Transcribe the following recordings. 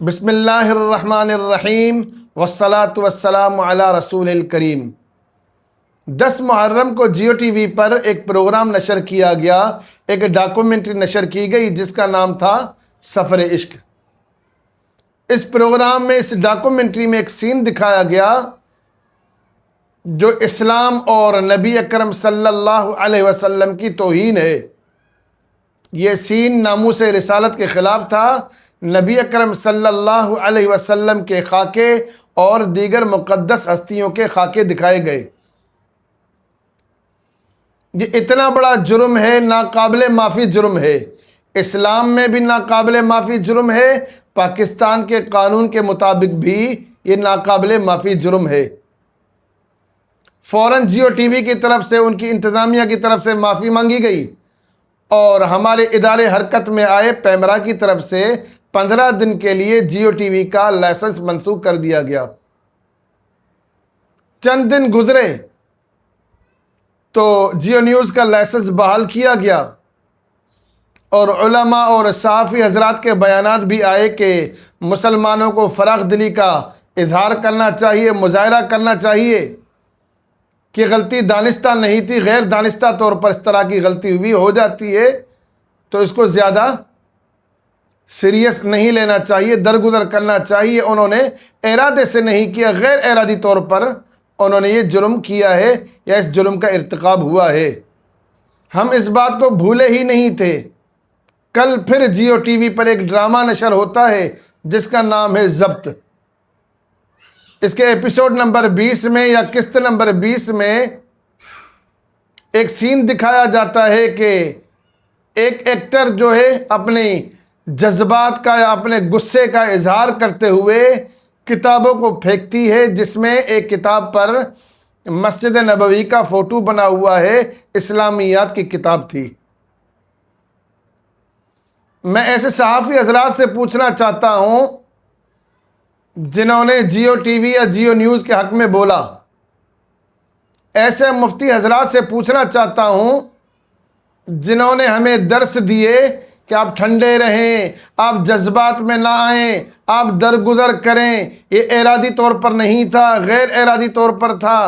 بسم اللہ الرحمن الرحیم والصلاة والسلام علی رسول الکریم۔ 10 محرم کو جیو ٹی وی پر ایک پروگرام نشر کیا گیا، ایک ڈاکومنٹری نشر کی گئی جس کا نام تھا سفر عشق۔ اس پروگرام میں، اس ڈاکومنٹری میں ایک سین دکھایا گیا جو اسلام اور نبی اکرم صلی اللہ علیہ وسلم کی توہین ہے۔ یہ سین ناموس رسالت کے خلاف تھا۔ نبی اکرم صلی اللہ علیہ وسلم کے خاکے اور دیگر مقدس ہستیوں کے خاکے دکھائے گئے۔ یہ اتنا بڑا جرم ہے، ناقابل معافی جرم ہے۔ اسلام میں بھی ناقابل معافی جرم ہے، پاکستان کے قانون کے مطابق بھی یہ ناقابل معافی جرم ہے۔ فوراً جیو ٹی وی کی طرف سے، ان کی انتظامیہ کی طرف سے معافی مانگی گئی اور ہمارے ادارے حرکت میں آئے پیمرا کی طرف سے 15 دن کے لیے جیو ٹی وی کا لائسنس منسوخ کر دیا گیا۔ چند دن گزرے تو جیو نیوز کا لائسنس بحال کیا گیا اور علماء اور صحافی حضرات کے بیانات بھی آئے کہ مسلمانوں کو فراخ دلی کا اظہار کرنا چاہیے، مظاہرہ کرنا چاہیے کہ غلطی دانستہ نہیں تھی، غیر دانستہ طور پر اس طرح کی غلطی ہوئی ہو جاتی ہے تو اس کو زیادہ سیریس نہیں لینا چاہیے، درگزر کرنا چاہیے۔ انہوں نے ارادے سے نہیں کیا، غیر ارادی طور پر انہوں نے یہ جرم کیا ہے یا اس جرم کا ارتکاب ہوا ہے۔ ہم اس بات کو بھولے ہی نہیں تھے۔ کل پھر جیو ٹی وی پر ایک ڈرامہ نشر ہوتا ہے جس کا نام ہے ضبط۔ اس کے ایپیسوڈ نمبر 20 میں یا قسط نمبر 20 میں ایک سین دکھایا جاتا ہے کہ ایک ایکٹر جو ہے اپنی جذبات کا یا اپنے غصے کا اظہار کرتے ہوئے کتابوں کو پھینکتی ہے، جس میں ایک کتاب پر مسجد نبوی کا فوٹو بنا ہوا ہے، اسلامیات کی کتاب تھی۔ میں ایسے صحافی حضرات سے پوچھنا چاہتا ہوں جنہوں نے جیو ٹی وی یا جیو نیوز کے حق میں بولا، ایسے مفتی حضرات سے پوچھنا چاہتا ہوں جنہوں نے ہمیں درس دیے کہ آپ ٹھنڈے رہیں، آپ جذبات میں نہ آئیں، آپ درگزر کریں، یہ ارادی طور پر نہیں تھا، غیر ارادی طور پر تھا،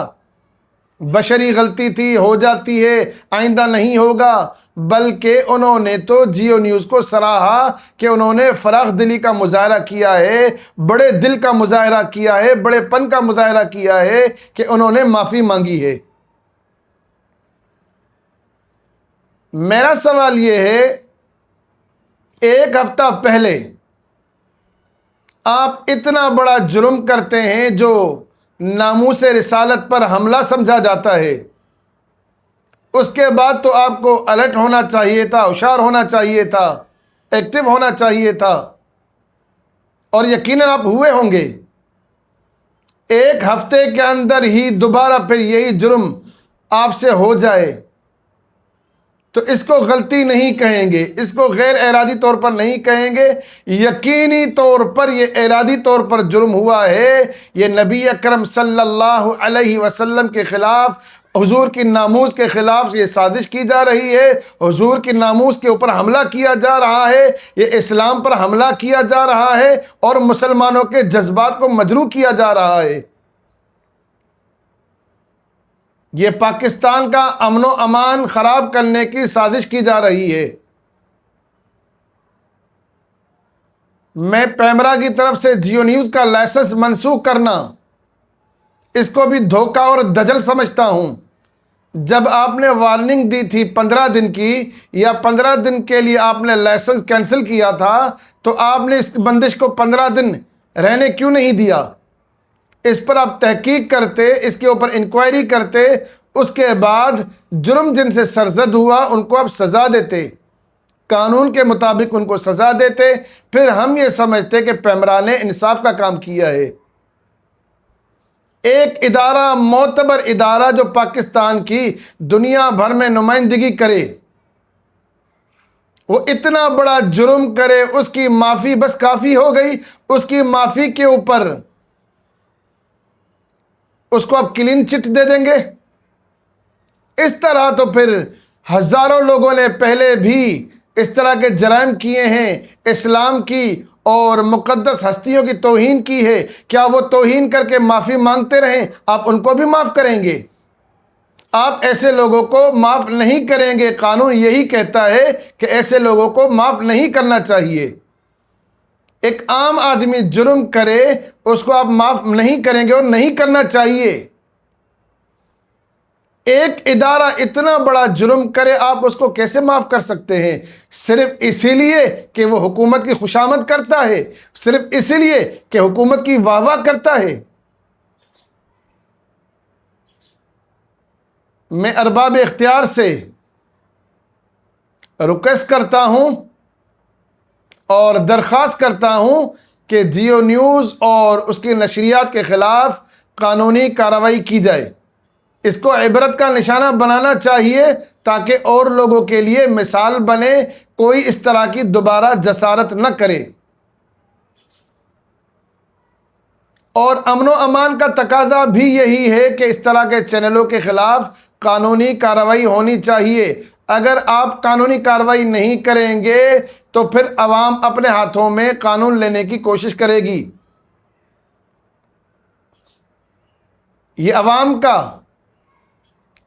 بشری غلطی تھی، ہو جاتی ہے، آئندہ نہیں ہوگا۔ بلکہ انہوں نے تو جیو نیوز کو سراہا کہ انہوں نے فراخ دلی کا مظاہرہ کیا ہے، بڑے دل کا مظاہرہ کیا ہے، بڑے پن کا مظاہرہ کیا ہے کہ انہوں نے معافی مانگی ہے۔ میرا سوال یہ ہے، ایک ہفتہ پہلے آپ اتنا بڑا جرم کرتے ہیں جو ناموس رسالت پر حملہ سمجھا جاتا ہے، اس کے بعد تو آپ کو الرٹ ہونا چاہیے تھا، ہوشیار ہونا چاہیے تھا، ایکٹیو ہونا چاہیے تھا، اور یقیناً آپ ہوئے ہوں گے۔ ایک ہفتے کے اندر ہی دوبارہ پھر یہی جرم آپ سے ہو جائے تو اس کو غلطی نہیں کہیں گے، اس کو غیر ارادی طور پر نہیں کہیں گے، یقینی طور پر یہ ارادی طور پر جرم ہوا ہے۔ یہ نبی اکرم صلی اللہ علیہ وسلم کے خلاف، حضور کی ناموس کے خلاف یہ سازش کی جا رہی ہے، حضور کی ناموس کے اوپر حملہ کیا جا رہا ہے، یہ اسلام پر حملہ کیا جا رہا ہے اور مسلمانوں کے جذبات کو مجروح کیا جا رہا ہے۔ یہ پاکستان کا امن و امان خراب کرنے کی سازش کی جا رہی ہے۔ میں پیمرا کی طرف سے جیو نیوز کا لائسنس منسوخ کرنا، اس کو بھی دھوکہ اور دجل سمجھتا ہوں۔ جب آپ نے وارننگ دی تھی 15 دن کی، یا 15 دن کے لیے آپ نے لائسنس کینسل کیا تھا، تو آپ نے اس بندش کو 15 دن رہنے کیوں نہیں دیا؟ اس پر آپ تحقیق کرتے، اس کے اوپر انکوائری کرتے، اس کے بعد جرم جن سے سرزد ہوا ان کو آپ سزا دیتے، قانون کے مطابق ان کو سزا دیتے، پھر ہم یہ سمجھتے کہ پیمرا نے انصاف کا کام کیا ہے۔ ایک ادارہ، معتبر ادارہ جو پاکستان کی دنیا بھر میں نمائندگی کرے، وہ اتنا بڑا جرم کرے، اس کی معافی بس کافی ہو گئی؟ اس کی معافی کے اوپر اس کو آپ کلین چٹ دے دیں گے؟ اس طرح تو پھر ہزاروں لوگوں نے پہلے بھی اس طرح کے جرائم کیے ہیں، اسلام کی اور مقدس ہستیوں کی توہین کی ہے، کیا وہ توہین کر کے معافی مانگتے رہیں؟ آپ ان کو بھی معاف کریں گے؟ آپ ایسے لوگوں کو معاف نہیں کریں گے۔ قانون یہی کہتا ہے کہ ایسے لوگوں کو معاف نہیں کرنا چاہیے۔ ایک عام آدمی جرم کرے، اس کو آپ معاف نہیں کریں گے اور نہیں کرنا چاہیے۔ ایک ادارہ اتنا بڑا جرم کرے، آپ اس کو کیسے معاف کر سکتے ہیں؟ صرف اسی لیے کہ وہ حکومت کی خوشامد کرتا ہے، صرف اسی لیے کہ حکومت کی واہ واہ کرتا ہے۔ میں ارباب اختیار سے ریکویسٹ کرتا ہوں اور درخواست کرتا ہوں کہ جیو نیوز اور اس کی نشریات کے خلاف قانونی کارروائی کی جائے۔ اس کو عبرت کا نشانہ بنانا چاہیے تاکہ اور لوگوں کے لیے مثال بنے، کوئی اس طرح کی دوبارہ جسارت نہ کرے۔ اور امن و امان کا تقاضا بھی یہی ہے کہ اس طرح کے چینلوں کے خلاف قانونی کارروائی ہونی چاہیے۔ اگر آپ قانونی کارروائی نہیں کریں گے تو پھر عوام اپنے ہاتھوں میں قانون لینے کی کوشش کرے گی۔ یہ عوام کا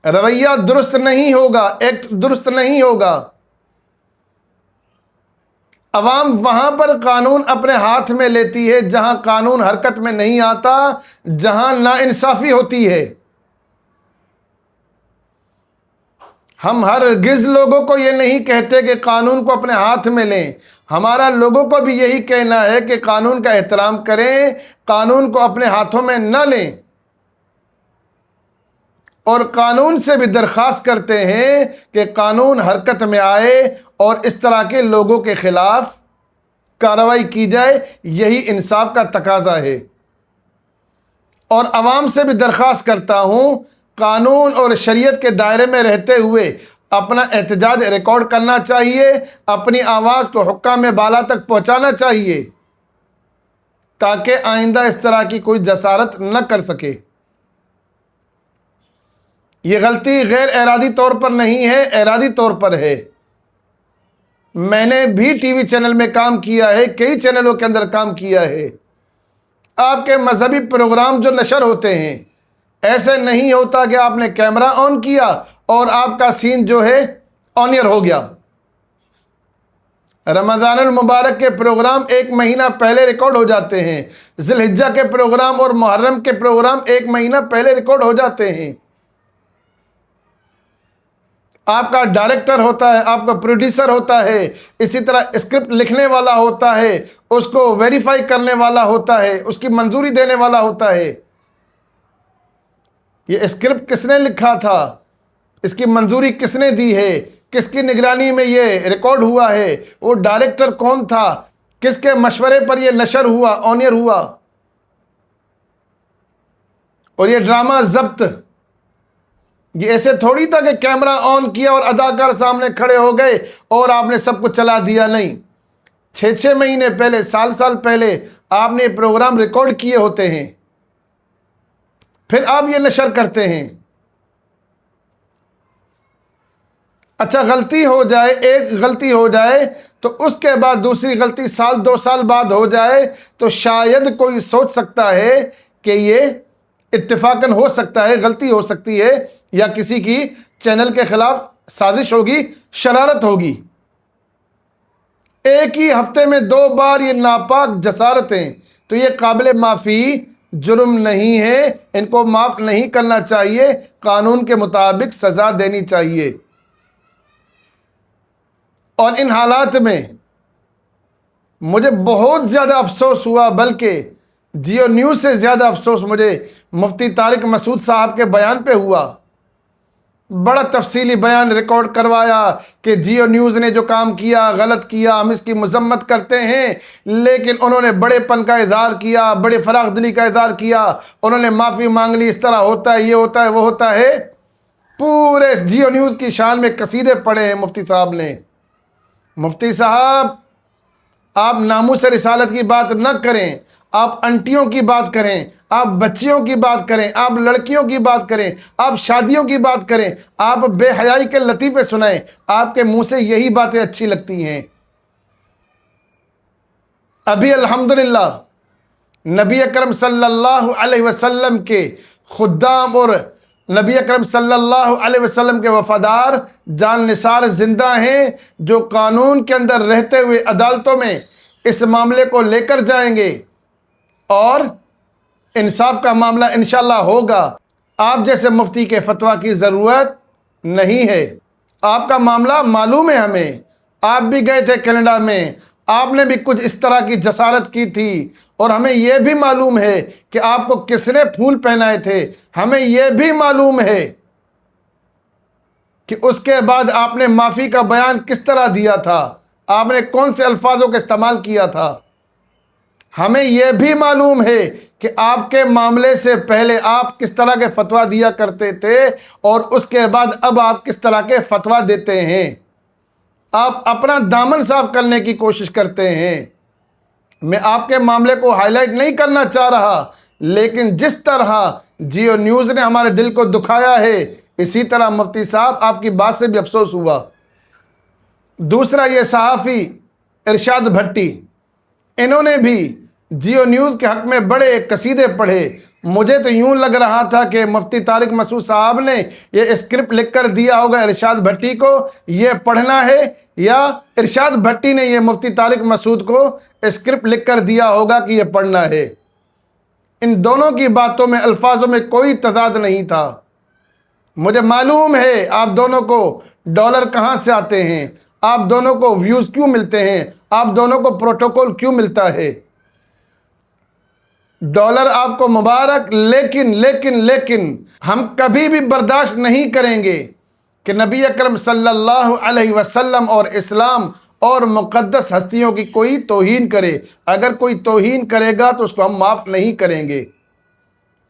رویہ درست نہیں ہوگا، ایکٹ درست نہیں ہوگا۔ عوام وہاں پر قانون اپنے ہاتھ میں لیتی ہے جہاں قانون حرکت میں نہیں آتا، جہاں ناانصافی ہوتی ہے۔ ہم ہرگز لوگوں کو یہ نہیں کہتے کہ قانون کو اپنے ہاتھ میں لیں، ہمارا لوگوں کو بھی یہی کہنا ہے کہ قانون کا احترام کریں، قانون کو اپنے ہاتھوں میں نہ لیں۔ اور قانون سے بھی درخواست کرتے ہیں کہ قانون حرکت میں آئے اور اس طرح کے لوگوں کے خلاف کارروائی کی جائے، یہی انصاف کا تقاضا ہے۔ اور عوام سے بھی درخواست کرتا ہوں، قانون اور شریعت کے دائرے میں رہتے ہوئے اپنا احتجاج ریکارڈ کرنا چاہیے، اپنی آواز کو حکام بالا تک پہنچانا چاہیے تاکہ آئندہ اس طرح کی کوئی جسارت نہ کر سکے۔ یہ غلطی غیر ارادی طور پر نہیں ہے، ارادی طور پر ہے۔ میں نے بھی ٹی وی چینل میں کام کیا ہے، کئی چینلوں کے اندر کام کیا ہے۔ آپ کے مذہبی پروگرام جو نشر ہوتے ہیں، ایسے نہیں ہوتا کہ آپ نے کیمرہ آن کیا اور آپ کا سین جو ہے آن ایئر ہو گیا۔ رمضان المبارک کے پروگرام 1 مہینہ پہلے ریکارڈ ہو جاتے ہیں، ذی الحجہ کے پروگرام اور محرم کے پروگرام 1 مہینہ پہلے ریکارڈ ہو جاتے ہیں۔ آپ کا ڈائریکٹر ہوتا ہے، آپ کا پروڈیوسر ہوتا ہے، اسی طرح اسکرپٹ لکھنے والا ہوتا ہے، اس کو ویریفائی کرنے والا ہوتا ہے، اس کی منظوری دینے والا ہوتا ہے۔ یہ اسکرپٹ کس نے لکھا تھا، اس کی منظوری کس نے دی ہے، کس کی نگرانی میں یہ ریکارڈ ہوا ہے، وہ ڈائریکٹر کون تھا، کس کے مشورے پر یہ نشر ہوا، آن ایئر ہوا۔ اور یہ ڈرامہ ضبط، یہ ایسے تھوڑی تھا کہ کیمرہ آن کیا اور اداکار سامنے کھڑے ہو گئے اور آپ نے سب کچھ چلا دیا، نہیں۔ 6 مہینے پہلے، سال پہلے آپ نے پروگرام ریکارڈ کیے ہوتے ہیں، پھر آپ یہ نشر کرتے ہیں۔ اچھا، غلطی ہو جائے، ایک غلطی ہو جائے تو اس کے بعد دوسری غلطی 2 سال بعد ہو جائے تو شاید کوئی سوچ سکتا ہے کہ یہ اتفاقاً ہو سکتا ہے، غلطی ہو سکتی ہے، یا کسی کی چینل کے خلاف سازش ہوگی، شرارت ہوگی۔ ایک ہی ہفتے میں 2 بار یہ ناپاک جسارتیں، تو یہ قابل معافی جرم نہیں ہے، ان کو معاف نہیں کرنا چاہیے، قانون کے مطابق سزا دینی چاہیے۔ اور ان حالات میں مجھے بہت زیادہ افسوس ہوا، بلکہ جیو نیوز سے زیادہ افسوس مجھے مفتی طارق مسعود صاحب کے بیان پہ ہوا۔ بڑا تفصیلی بیان ریکارڈ کروایا کہ جیو نیوز نے جو کام کیا غلط کیا، ہم اس کی مذمت کرتے ہیں، لیکن انہوں نے بڑے پن کا اظہار کیا، بڑے فراخ دلی کا اظہار کیا، انہوں نے معافی مانگ لی، اس طرح ہوتا ہے، یہ ہوتا ہے، وہ ہوتا ہے۔ پورے جیو نیوز کی شان میں قصیدے پڑھے ہیں مفتی صاحب نے۔ مفتی صاحب، آپ ناموس رسالت کی بات نہ کریں، آپ انٹیوں کی بات کریں، آپ بچیوں کی بات کریں، آپ لڑکیوں کی بات کریں، آپ شادیوں کی بات کریں، آپ بے حیائی کے لطیفے سنائیں، آپ کے منہ سے یہی باتیں اچھی لگتی ہیں۔ ابھی الحمدللہ نبی اکرم صلی اللہ علیہ وسلم کے خدام اور نبی اکرم صلی اللہ علیہ وسلم کے وفادار جان نثار زندہ ہیں، جو قانون کے اندر رہتے ہوئے عدالتوں میں اس معاملے کو لے کر جائیں گے اور انصاف کا معاملہ انشاءاللہ ہوگا۔ آپ جیسے مفتی کے فتویٰ کی ضرورت نہیں ہے، آپ کا معاملہ معلوم ہے ہمیں، آپ بھی گئے تھے کینیڈا میں، آپ نے بھی کچھ اس طرح کی جسارت کی تھی، اور ہمیں یہ بھی معلوم ہے کہ آپ کو کس نے پھول پہنائے تھے، ہمیں یہ بھی معلوم ہے کہ اس کے بعد آپ نے معافی کا بیان کس طرح دیا تھا، آپ نے کون سے الفاظوں کا استعمال کیا تھا، ہمیں یہ بھی معلوم ہے کہ آپ کے معاملے سے پہلے آپ کس طرح کے فتویٰ دیا کرتے تھے اور اس کے بعد اب آپ کس طرح کے فتویٰ دیتے ہیں۔ آپ اپنا دامن صاف کرنے کی کوشش کرتے ہیں۔ میں آپ کے معاملے کو ہائی لائٹ نہیں کرنا چاہ رہا، لیکن جس طرح جیو نیوز نے ہمارے دل کو دکھایا ہے، اسی طرح مفتی صاحب آپ کی بات سے بھی افسوس ہوا۔ دوسرا، یہ صحافی ارشاد بھٹی، انہوں نے بھی جیو نیوز کے حق میں بڑے قصیدے پڑھے۔ مجھے تو یوں لگ رہا تھا کہ مفتی طارق مسعود صاحب نے یہ اسکرپٹ لکھ کر دیا ہوگا ارشاد بھٹی کو یہ پڑھنا ہے، یا ارشاد بھٹی نے یہ مفتی طارق مسعود کو اسکرپٹ لکھ کر دیا ہوگا کہ یہ پڑھنا ہے۔ ان دونوں کی باتوں میں الفاظوں میں کوئی تضاد نہیں تھا۔ مجھے معلوم ہے آپ دونوں کو ڈالر کہاں سے آتے ہیں، آپ دونوں کو ویوز کیوں ملتے ہیں، آپ دونوں کو پروٹوکول کیوں ملتا ہے۔ ڈالر آپ کو مبارک، لیکن ہم کبھی بھی برداشت نہیں کریں گے کہ نبی اکرم صلی اللہ علیہ وسلم اور اسلام اور مقدس ہستیوں کی کوئی توہین کرے۔ اگر کوئی توہین کرے گا تو اس کو ہم معاف نہیں کریں گے۔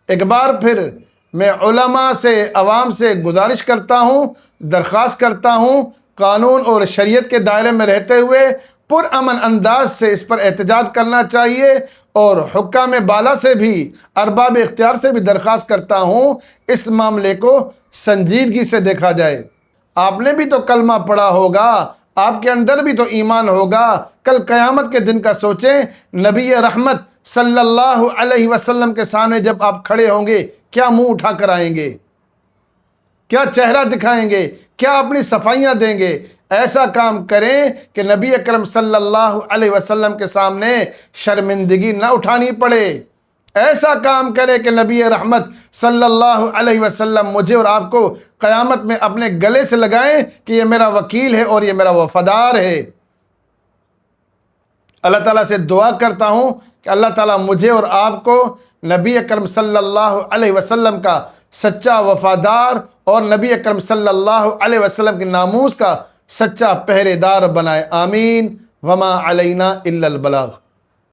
ایک بار پھر میں علماء سے، عوام سے گزارش کرتا ہوں، درخواست کرتا ہوں، قانون اور شریعت کے دائرے میں رہتے ہوئے پرامن انداز سے اس پر احتجاج کرنا چاہیے، اور حکام بالا سے بھی، ارباب اختیار سے بھی درخواست کرتا ہوں اس معاملے کو سنجیدگی سے دیکھا جائے۔ آپ نے بھی تو کلمہ پڑھا ہوگا، آپ کے اندر بھی تو ایمان ہوگا۔ کل قیامت کے دن کا سوچیں، نبی رحمت صلی اللہ علیہ وسلم کے سامنے جب آپ کھڑے ہوں گے، کیا منہ اٹھا کر آئیں گے، کیا چہرہ دکھائیں گے، کیا اپنی صفائیاں دیں گے؟ ایسا کام کریں کہ نبی اکرم صلی اللہ علیہ وسلم کے سامنے شرمندگی نہ اٹھانی پڑے۔ ایسا کام کرے کہ نبی رحمت صلی اللہ علیہ وسلم مجھے اور آپ کو قیامت میں اپنے گلے سے لگائیں کہ یہ میرا وکیل ہے اور یہ میرا وفادار ہے۔ اللہ تعالیٰ سے دعا کرتا ہوں کہ اللہ تعالیٰ مجھے اور آپ کو نبی اکرم صلی اللہ علیہ وسلم کا سچا وفادار اور نبی اکرم صلی اللہ علیہ وسلم کے ناموس کا سچا پہرے دار بنائے۔ آمین۔ وما علینا الا البلاغ۔